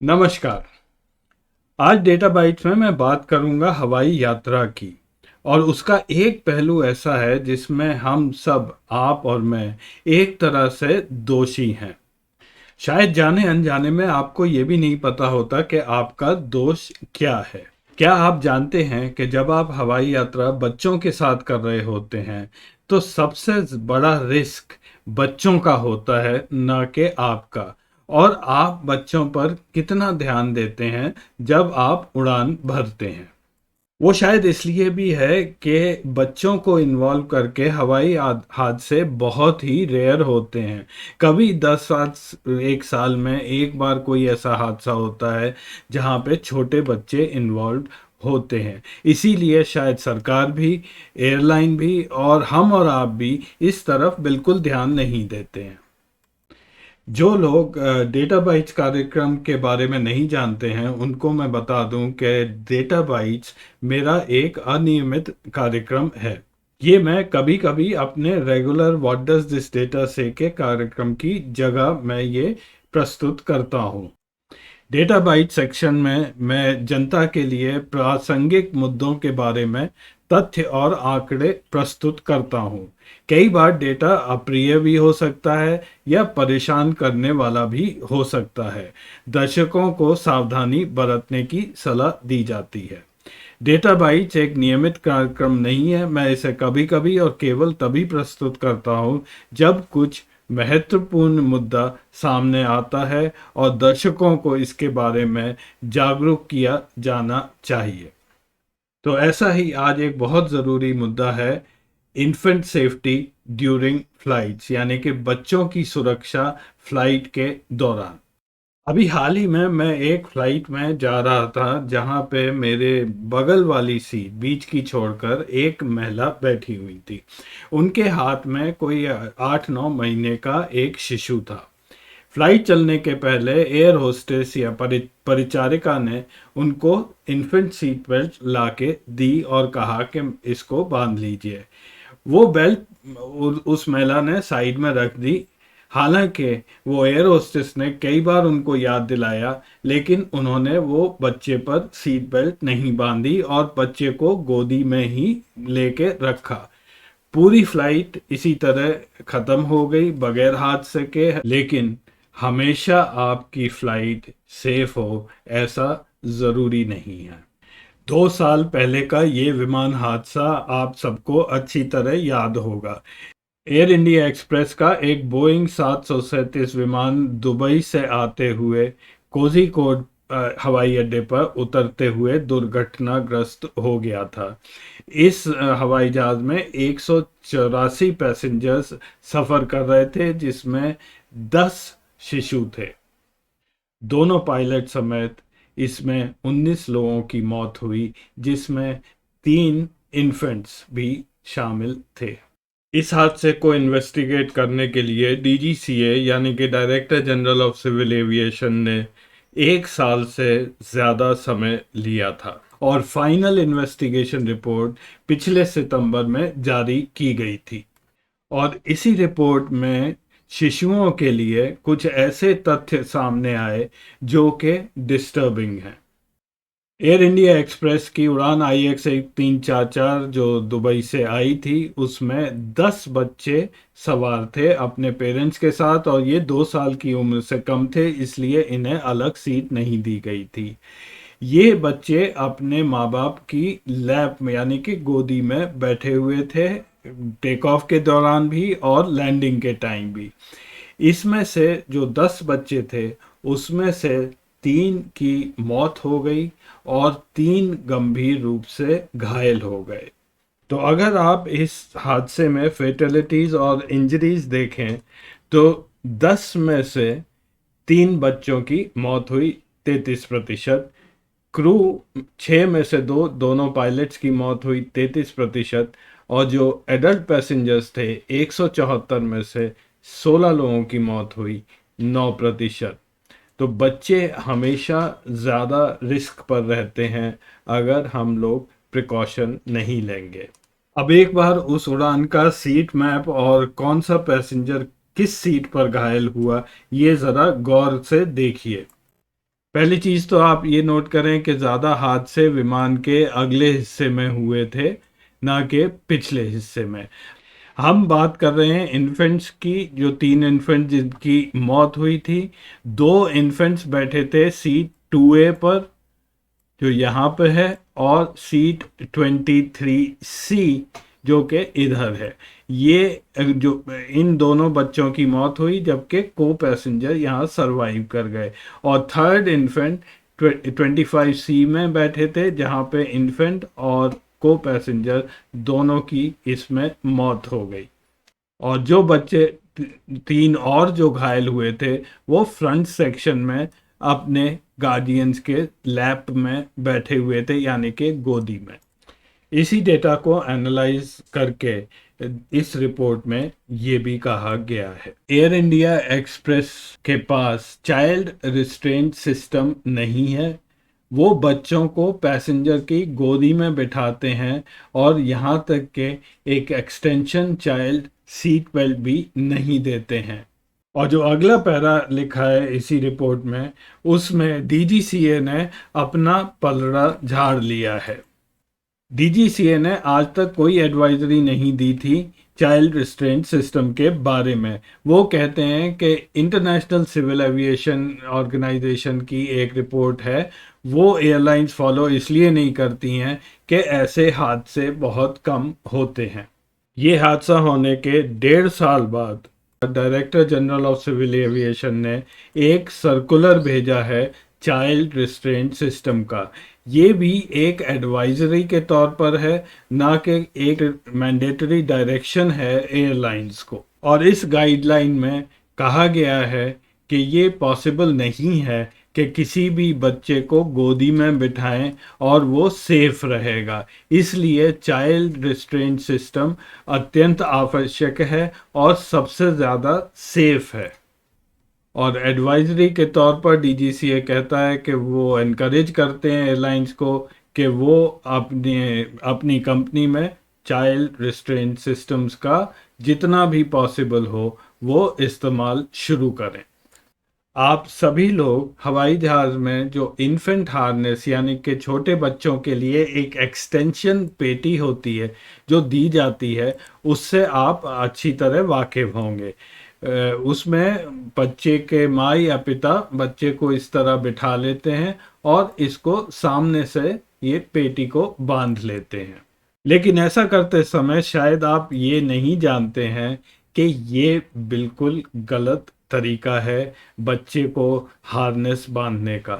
नमस्कार। आज data bytes में मैं बात करूंगा हवाई यात्रा की। और उसका एक पहलू ऐसा है जिसमें हम सब, आप और मैं, एक तरह से दोषी हैं। शायद जाने अनजाने में आपको ये भी नहीं पता होता कि आपका दोष क्या है। क्या आप जानते हैं कि जब आप हवाई यात्रा बच्चों के साथ कर रहे होते हैं तो सबसे बड़ा रिस्क बच्चों का होता है, न कि आपका। और आप बच्चों पर कितना ध्यान देते हैं जब आप उड़ान भरते हैं? वो शायद इसलिए भी है कि बच्चों को इन्वॉल्व करके हवाई हादसे बहुत ही रेयर होते हैं। कभी 10 साल, एक साल में एक बार कोई ऐसा हादसा होता है जहाँ पे छोटे बच्चे इन्वॉल्व होते हैं। इसीलिए शायद सरकार भी, एयरलाइन भी और हम और आप भी इस तरफ बिल्कुल ध्यान नहीं देते हैं। जो लोग डेटा बाइट्स कार्यक्रम के बारे में नहीं जानते हैं उनको मैं बता दूं कि डेटा बाइट्स मेरा एक अनियमित कार्यक्रम है। ये मैं कभी कभी अपने regular what does this data से के कार्यक्रम की जगह मैं ये प्रस्तुत करता हूँ। डेटा बाइट सेक्शन में मैं जनता के लिए प्रासंगिक मुद्दों के बारे में तथ्य और आंकड़े प्रस्तुत करता हूँ। कई बार डेटा अप्रिय भी हो सकता है या परेशान करने वाला भी हो सकता है। दर्शकों को सावधानी बरतने की सलाह दी जाती है। डेटा बाइट्स एक नियमित कार्यक्रम नहीं है। मैं इसे कभी कभी और केवल तभी प्रस्तुत करता हूँ जब कुछ महत्वपूर्ण मुद्दा सामने आता है और दर्शकों को इसके बारे में जागरूक किया जाना चाहिए। तो ऐसा ही आज एक बहुत ज़रूरी मुद्दा है, इन्फेंट सेफ्टी ड्यूरिंग फ्लाइट्स, यानी कि बच्चों की सुरक्षा फ्लाइट के दौरान। अभी हाल ही में मैं एक फ्लाइट में जा रहा था जहां पे मेरे बगल वाली सीट बीच की छोड़कर एक महिला बैठी हुई थी। उनके हाथ में कोई 8-9 महीने का एक शिशु था। फ्लाइट चलने के पहले एयर होस्टेस या परिचारिका ने उनको इन्फेंट सीट बेल्ट ला के दी और कहा कि इसको बांध लीजिए। वो बेल्ट उस महिला ने साइड में रख दी। हालांकि वो एयर होस्टेस ने कई बार उनको याद दिलाया, लेकिन उन्होंने वो बच्चे पर सीट बेल्ट नहीं बांधी और बच्चे को गोदी में ही लेके रखा। पूरी फ्लाइट इसी तरह ख़त्म हो गई बगैर हादसे के। लेकिन हमेशा आपकी फ्लाइट सेफ हो ऐसा ज़रूरी नहीं है। 2 साल पहले का ये विमान हादसा आप सबको अच्छी तरह याद होगा। एयर इंडिया एक्सप्रेस का एक बोइंग 737 विमान दुबई से आते हुए कोझिकोड हवाई अड्डे पर उतरते हुए दुर्घटनाग्रस्त हो गया था। इस हवाई जहाज में 184 पैसेंजर्स सफ़र कर रहे थे, जिसमें 10 शिशु थे। दोनों पायलट समेत इसमें 19 लोगों की मौत हुई, जिसमें 3 इन्फेंट्स भी शामिल थे। इस हादसे को इन्वेस्टिगेट करने के लिए डीजीसीए यानी कि director general of civil aviation ने 1 साल से ज़्यादा समय लिया था और फाइनल इन्वेस्टिगेशन रिपोर्ट पिछले सितंबर में जारी की गई थी। और इसी रिपोर्ट में शिशुओं के लिए कुछ ऐसे तथ्य सामने आए जो कि डिस्टर्बिंग हैं। एयर इंडिया एक्सप्रेस की उड़ान IX1344 जो दुबई से आई थी, उसमें 10 बच्चे सवार थे अपने पेरेंट्स के साथ और ये 2 साल की उम्र से कम थे, इसलिए इन्हें अलग सीट नहीं दी गई थी। ये बच्चे अपने माँ बाप की लैप में यानी कि गोदी में बैठे हुए थे, टेक ऑफ के दौरान भी और लैंडिंग के टाइम भी। इसमें से जो 10 बच्चे थे उसमें से 3 की मौत हो गई और 3 गंभीर रूप से घायल हो गए। तो अगर आप इस हादसे में फेटलिटीज़ और इंजरीज देखें तो 10 में से 3 बच्चों की मौत हुई, 33%। क्रू 6 में से 2 दोनों पायलट्स की मौत हुई, 33%। और जो एडल्ट पैसेंजर्स थे 174 में से 16 लोगों की मौत हुई, 9%। तो बच्चे हमेशा ज़्यादा रिस्क पर रहते हैं अगर हम लोग प्रिकॉशन नहीं लेंगे। अब एक बार उस उड़ान का सीट मैप और कौन सा पैसेंजर किस सीट पर घायल हुआ ये ज़रा गौर से देखिए। पहली चीज़ तो आप ये नोट करें कि ज़्यादा हादसे विमान के अगले हिस्से में हुए थे, ना कि पिछले हिस्से में। हम बात कर रहे हैं इन्फेंट्स की, जो 3 इन्फेंट जिनकी मौत हुई थी। 2 इन्फेंट्स बैठे थे सीट 2A पर, जो यहाँ पे है, और सीट 23C जो कि इधर है। ये जो इन दोनों बच्चों की मौत हुई, जबकि को पैसेंजर यहाँ सरवाइव कर गए। और थर्ड इन्फेंट 25C में बैठे थे, जहाँ पे इन्फेंट और को पैसेंजर दोनों की इसमें मौत हो गई। और जो बच्चे 3 और जो घायल हुए थे, वो फ्रंट सेक्शन में अपने गार्डियंस के लैप में बैठे हुए थे, यानी कि गोदी में। इसी डेटा को एनालाइज करके इस रिपोर्ट में ये भी कहा गया है, एयर इंडिया एक्सप्रेस के पास चाइल्ड रिस्ट्रेंट सिस्टम नहीं है। वो बच्चों को पैसेंजर की गोदी में बिठाते हैं, और यहाँ तक के एक एक्सटेंशन चाइल्ड सीट बेल्ट भी नहीं देते हैं। और जो अगला पैरा लिखा है इसी रिपोर्ट में, उसमें डीजीसीए ने अपना पलड़ा झाड़ लिया है। डीजीसीए ने आज तक कोई एडवाइजरी नहीं दी थी चाइल्ड रिस्ट्रेंट सिस्टम के बारे में। वो कहते हैं कि इंटरनेशनल सिविल एविएशन ऑर्गेनाइजेशन की एक रिपोर्ट है, वो एयरलाइंस फॉलो इसलिए नहीं करती हैं कि ऐसे हादसे बहुत कम होते हैं। ये हादसा होने के 1.5 साल बाद director general of civil aviation ने एक सर्कुलर भेजा है चाइल्ड रिस्ट्रेंट सिस्टम का। ये भी एक एडवाइजरी के तौर पर है, ना कि एक मैंडेटरी डायरेक्शन है एयरलाइंस को। और इस गाइडलाइन में कहा गया है कि ये पॉसिबल नहीं है कि किसी भी बच्चे को गोदी में बिठाएं और वो सेफ रहेगा। इसलिए चाइल्ड रिस्ट्रेंट सिस्टम अत्यंत आवश्यक है और सबसे ज़्यादा सेफ है। और एडवाइजरी के तौर पर डीजीसीए कहता है कि वो एनकरेज करते हैं एयरलाइंस को कि वो अपनी कंपनी में चाइल्ड रिस्ट्रेंट सिस्टम्स का जितना भी पॉसिबल हो वो इस्तेमाल शुरू करें। आप सभी लोग हवाई जहाज में जो इन्फेंट हार्नेस, यानी कि छोटे बच्चों के लिए एक एक्सटेंशन पेटी होती है जो दी जाती है, उससे आप अच्छी तरह वाकिफ होंगे। उसमें बच्चे के माँ या पिता बच्चे को इस तरह बिठा लेते हैं और इसको सामने से ये पेटी को बांध लेते हैं। लेकिन ऐसा करते समय शायद आप ये नहीं जानते हैं कि ये बिल्कुल गलत तरीका है बच्चे को हार्नेस बांधने का।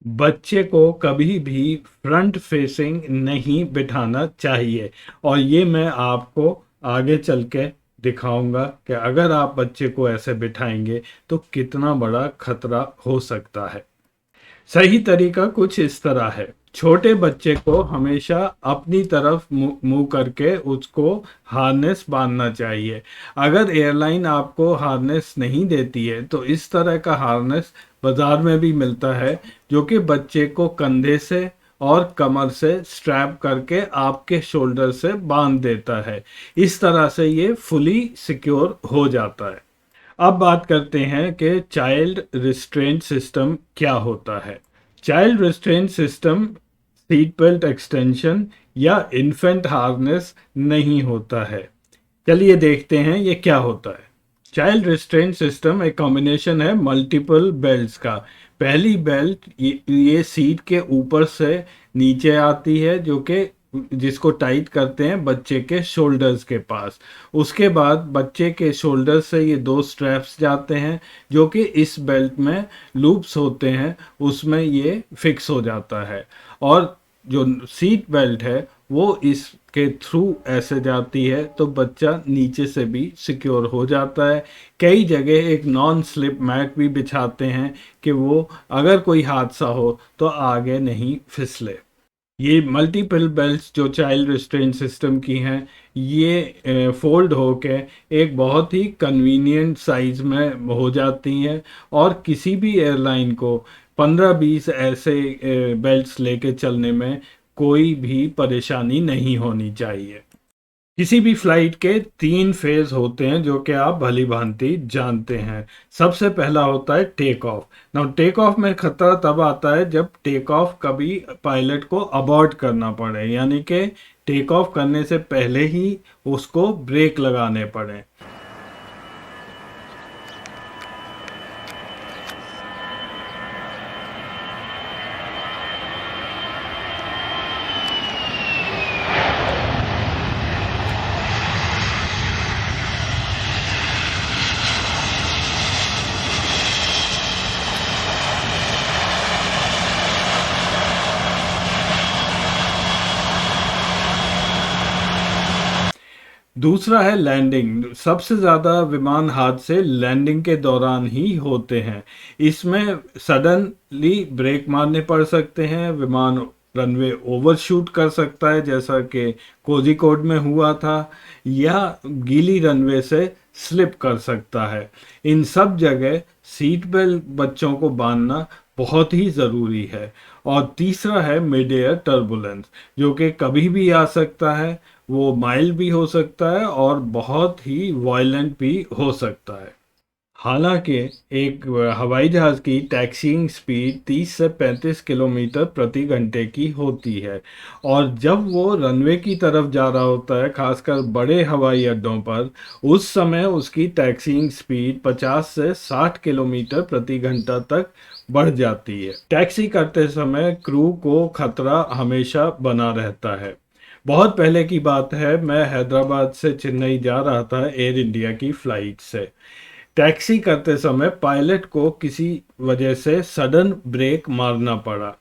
बच्चे को कभी भी फ्रंट फेसिंग नहीं बिठाना चाहिए, और ये मैं आपको आगे चल के दिखाऊंगा कि अगर आप बच्चे को ऐसे बिठाएंगे तो कितना बड़ा खतरा हो सकता है। सही तरीका कुछ इस तरह है। छोटे बच्चे को हमेशा अपनी तरफ मुंह करके उसको हार्नेस बांधना चाहिए। अगर एयरलाइन आपको हार्नेस नहीं देती है तो इस तरह का हार्नेस बाजार में भी मिलता है, जो कि बच्चे को कंधे से और कमर से स्ट्रैप करके आपके शोल्डर से बांध देता है। इस तरह से ये फुली सिक्योर हो जाता है। अब बात करते हैं कि चाइल्ड रिस्ट्रेंट सिस्टम क्या होता है। Child restraint system seat belt extension या इन्फेंट हार्नेस नहीं होता है। चलिए देखते हैं ये क्या होता है। चाइल्ड रिस्ट्रेंट सिस्टम एक कॉम्बिनेशन है मल्टीपल बेल्ट्स का। पहली बेल्ट ये सीट के ऊपर से नीचे आती है, जो कि जिसको टाइट करते हैं बच्चे के शोल्डर्स के पास। उसके बाद बच्चे के शोल्डर से ये 2 स्ट्रैप्स जाते हैं, जो कि इस बेल्ट में लूप्स होते हैं, उसमें ये फिक्स हो जाता है। और जो सीट बेल्ट है वो इसके थ्रू ऐसे जाती है, तो बच्चा नीचे से भी सिक्योर हो जाता है। कई जगह एक नॉन स्लिप मैट भी बिछाते हैं कि वो अगर कोई हादसा हो तो आगे नहीं फिसले। ये मल्टीपल बेल्ट्स जो चाइल्ड रिस्ट्रेंट सिस्टम की हैं, ये फोल्ड होके एक बहुत ही कन्वीनियंट साइज में हो जाती हैं, और किसी भी एयरलाइन को 15-20 ऐसे बेल्ट्स लेके चलने में कोई भी परेशानी नहीं होनी चाहिए। किसी भी फ्लाइट के 3 फेज़ होते हैं जो कि आप भली-भांति जानते हैं। सबसे पहला होता है take off. Now take off में खतरा तब आता है जब टेक ऑफ कभी पायलट को अबॉर्ट करना पड़े, यानी कि टेक ऑफ करने से पहले ही उसको ब्रेक लगाने पड़े। दूसरा है लैंडिंग। सबसे ज़्यादा विमान हादसे लैंडिंग के दौरान ही होते हैं। इसमें सडनली ब्रेक मारने पड़ सकते हैं, विमान रनवे ओवरशूट कर सकता है जैसा कि कोझिकोड में हुआ था, या गीली रनवे से स्लिप कर सकता है। इन सब जगह सीट बेल्ट बच्चों को बांधना बहुत ही ज़रूरी है। और तीसरा है मिड एयर टर्बुलेंस, जो कि कभी भी आ सकता है। वो माइल्ड भी हो सकता है और बहुत ही वायलेंट भी हो सकता है। हालांकि एक हवाई जहाज़ की टैक्सीइंग स्पीड 30 से 35 किलोमीटर प्रति घंटे की होती है, और जब वो रनवे की तरफ जा रहा होता है, खासकर बड़े हवाई अड्डों पर, उस समय उसकी टैक्सीइंग स्पीड 50 से 60 किलोमीटर प्रति घंटा तक बढ़ जाती है। टैक्सी करते समय क्रू को खतरा हमेशा बना रहता है। बहुत पहले की बात है, मैं हैदराबाद से चेन्नई जा रहा था एयर इंडिया की फ़्लाइट से। टैक्सी करते समय पायलट को किसी वजह से सडन ब्रेक मारना पड़ा।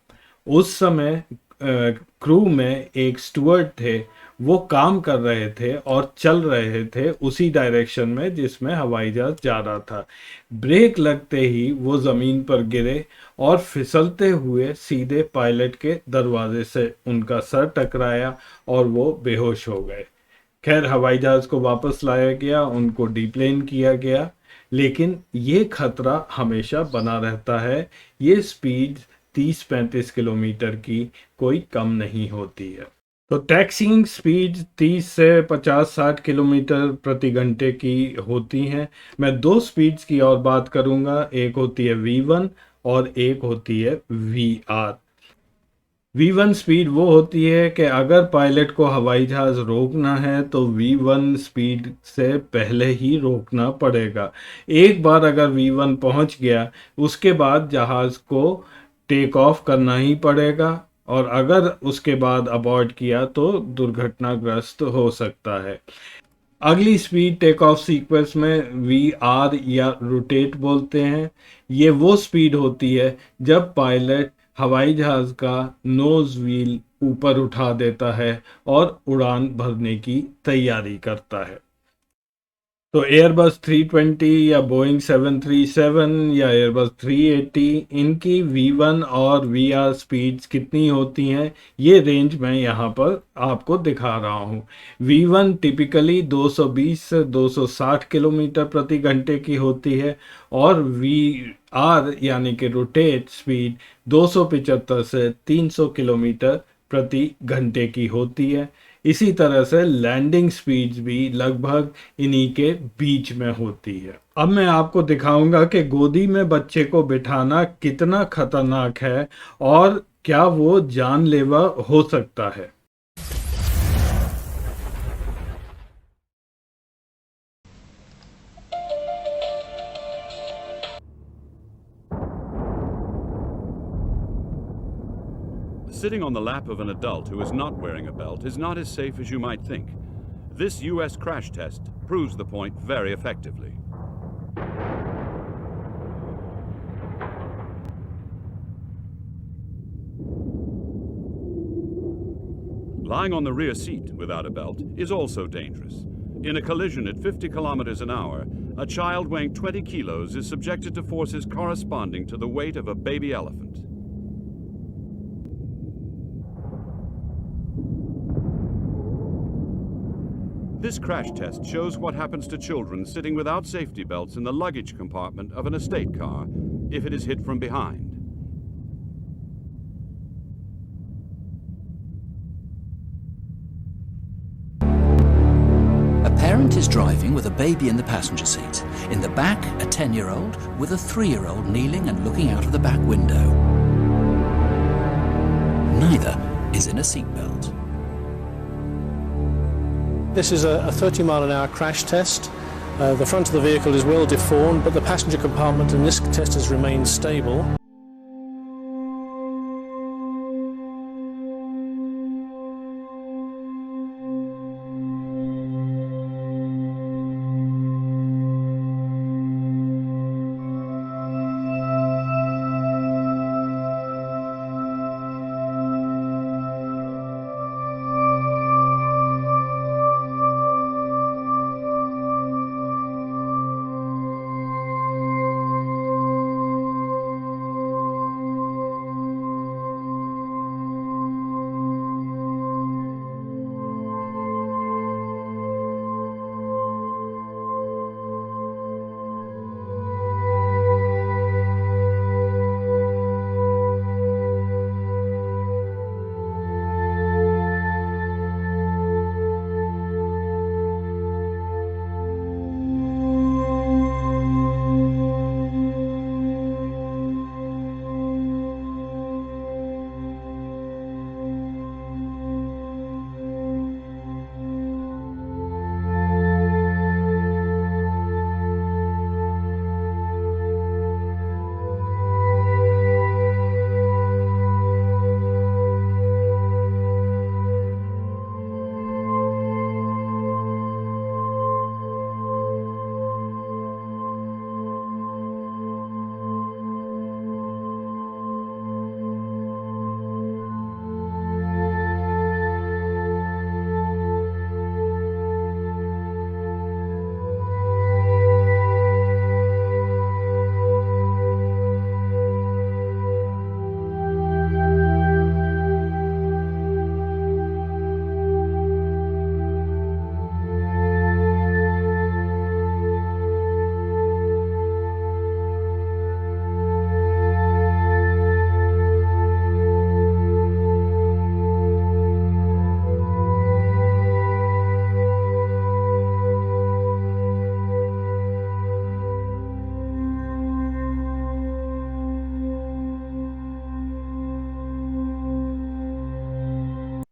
उस समय क्रू में एक स्टुअर्ड थे, वो काम कर रहे थे और चल रहे थे उसी डायरेक्शन में जिसमें हवाई जहाज जा रहा था। ब्रेक लगते ही वो ज़मीन पर गिरे और फिसलते हुए सीधे पायलट के दरवाजे से उनका सर टकराया और वो बेहोश हो गए। खैर, हवाई जहाज को वापस लाया गया, उनको डीप्लेन किया गया, लेकिन ये खतरा हमेशा बना रहता है। ये स्पीड 30-35 किलोमीटर की कोई कम नहीं होती है। तो टैक्सीइंग स्पीड 30 से 50-60 किलोमीटर प्रति घंटे की होती हैं। मैं दो स्पीड्स की और बात करूंगा, एक होती है V1 और एक होती है VR। V1 स्पीड वो होती है कि अगर पायलट को हवाई जहाज रोकना है तो V1 स्पीड से पहले ही रोकना पड़ेगा। एक बार अगर V1 पहुंच गया, उसके बाद जहाज को टेक ऑफ करना ही पड़ेगा, और अगर उसके बाद अबॉर्ट किया तो दुर्घटनाग्रस्त हो सकता है। अगली स्पीड टेक ऑफ सीक्वेंस में VR या रोटेट बोलते हैं। ये वो स्पीड होती है जब पायलट हवाई जहाज का नोज व्हील ऊपर उठा देता है और उड़ान भरने की तैयारी करता है। तो एयरबस 320 या बोइंग 737 या एयरबस 380, इनकी V1 और VR स्पीड्स कितनी होती हैं, ये रेंज मैं यहाँ पर आपको दिखा रहा हूँ। V1 टिपिकली 220 से 260 किलोमीटर प्रति घंटे की होती है, और VR यानी कि रोटेट स्पीड 275 से 300 किलोमीटर प्रति घंटे की होती है। इसी तरह से लैंडिंग स्पीड्स भी लगभग इन्हीं के बीच में होती है। अब मैं आपको दिखाऊंगा कि गोदी में बच्चे को बिठाना कितना खतरनाक है और क्या वो जानलेवा हो सकता है। Sitting on the lap of an adult who is not wearing a belt is not as safe as you might think. This U.S. crash test proves the point very effectively. Lying on the rear seat without a belt is also dangerous. In a collision at 50 kilometers an hour, a child weighing 20 kilos is subjected to forces corresponding to the weight of a baby elephant. This crash test shows what happens to children sitting without safety belts in the luggage compartment of an estate car if it is hit from behind. parent is driving with a baby in the passenger seat. In the back, a 10-year-old with a 3-year-old kneeling and looking out of the back window. Neither is in a seatbelt. This is a 30-mile-an-hour crash test. The front of the vehicle is well deformed, but the passenger compartment in this test has remained stable.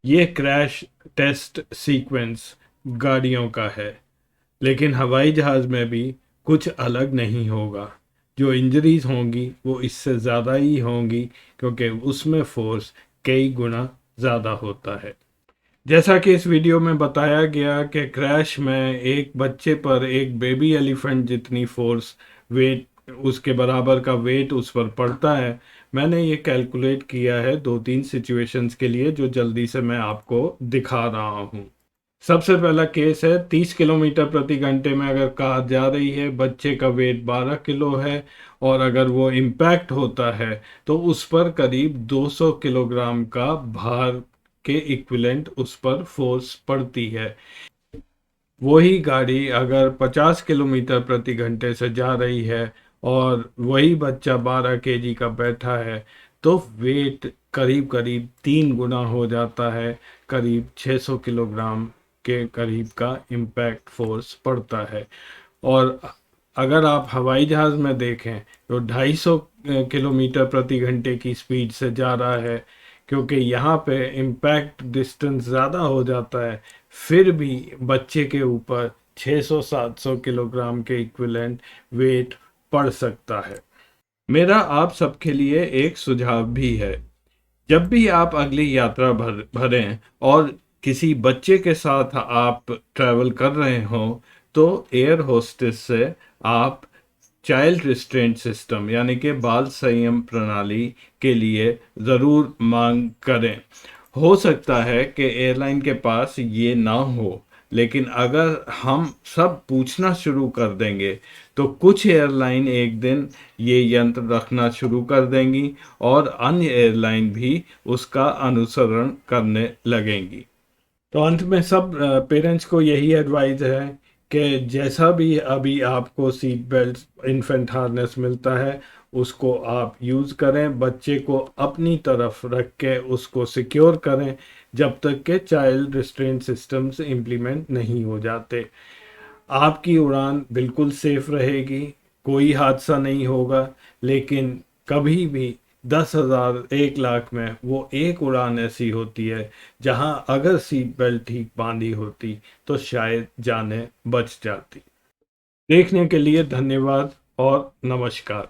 ये crash test sequence गाड़ियों का है, लेकिन हवाई जहाज़ में भी कुछ अलग नहीं होगा। जो इंजरीज होंगी वो इससे ज़्यादा ही होंगी, क्योंकि उसमें फोर्स कई गुना ज़्यादा होता है। जैसा कि इस वीडियो में बताया गया कि क्रैश में एक बच्चे पर एक बेबी एलिफेंट जितनी फोर्स वेट, उसके बराबर का वेट उस पर पड़ता है। मैंने ये कैलकुलेट किया है 2-3 सिचुएशंस के लिए, जो जल्दी से मैं आपको दिखा रहा हूँ। सबसे पहला केस है 30 किलोमीटर प्रति घंटे में अगर कार जा रही है, बच्चे का वेट 12 किलो है और अगर वो इम्पैक्ट होता है तो उस पर करीब 200 किलोग्राम का भार के इक्विवेलेंट उस पर फोर्स पड़ती है। वही गाड़ी अगर 50 किलोमीटर प्रति घंटे से जा रही है और वही बच्चा 12 केजी का बैठा है तो वेट करीब करीब 3 गुना हो जाता है, करीब 600 किलोग्राम के करीब का इम्पैक्ट फोर्स पड़ता है। और अगर आप हवाई जहाज़ में देखें तो 250 किलोमीटर प्रति घंटे की स्पीड से जा रहा है, क्योंकि यहाँ पे इम्पैक्ट डिस्टेंस ज़्यादा हो जाता है, फिर भी बच्चे के ऊपर 600-700 किलोग्राम के इक्विवेलेंट वेट पड़ सकता है। मेरा आप सबके लिए एक सुझाव भी है, जब भी आप अगली यात्रा भरें और किसी बच्चे के साथ आप ट्रैवल कर रहे हों तो एयर होस्टेस से आप चाइल्ड रिस्ट्रेंट सिस्टम यानी कि बाल संयम प्रणाली के लिए ज़रूर मांग करें। हो सकता है कि एयरलाइन के पास ये ना हो, लेकिन अगर हम सब पूछना शुरू कर देंगे तो कुछ एयरलाइन एक दिन ये यंत्र रखना शुरू कर देंगी और अन्य एयरलाइन भी उसका अनुसरण करने लगेंगी। तो अंत में सब पेरेंट्स को यही एडवाइस है कि जैसा भी अभी आपको सीट बेल्ट, इन्फेंट हार्नेस मिलता है उसको आप यूज़ करें, बच्चे को अपनी तरफ रख के उसको सिक्योर करें जब तक कि चाइल्ड रिस्ट्रेंट सिस्टम्स इम्प्लीमेंट नहीं हो जाते। आपकी उड़ान बिल्कुल सेफ रहेगी, कोई हादसा नहीं होगा, लेकिन कभी भी 10,000 1,00,000 में वो एक उड़ान ऐसी होती है जहां अगर सीट बेल्ट ठीक बांधी होती तो शायद जानें बच जाती। देखने के लिए धन्यवाद और नमस्कार।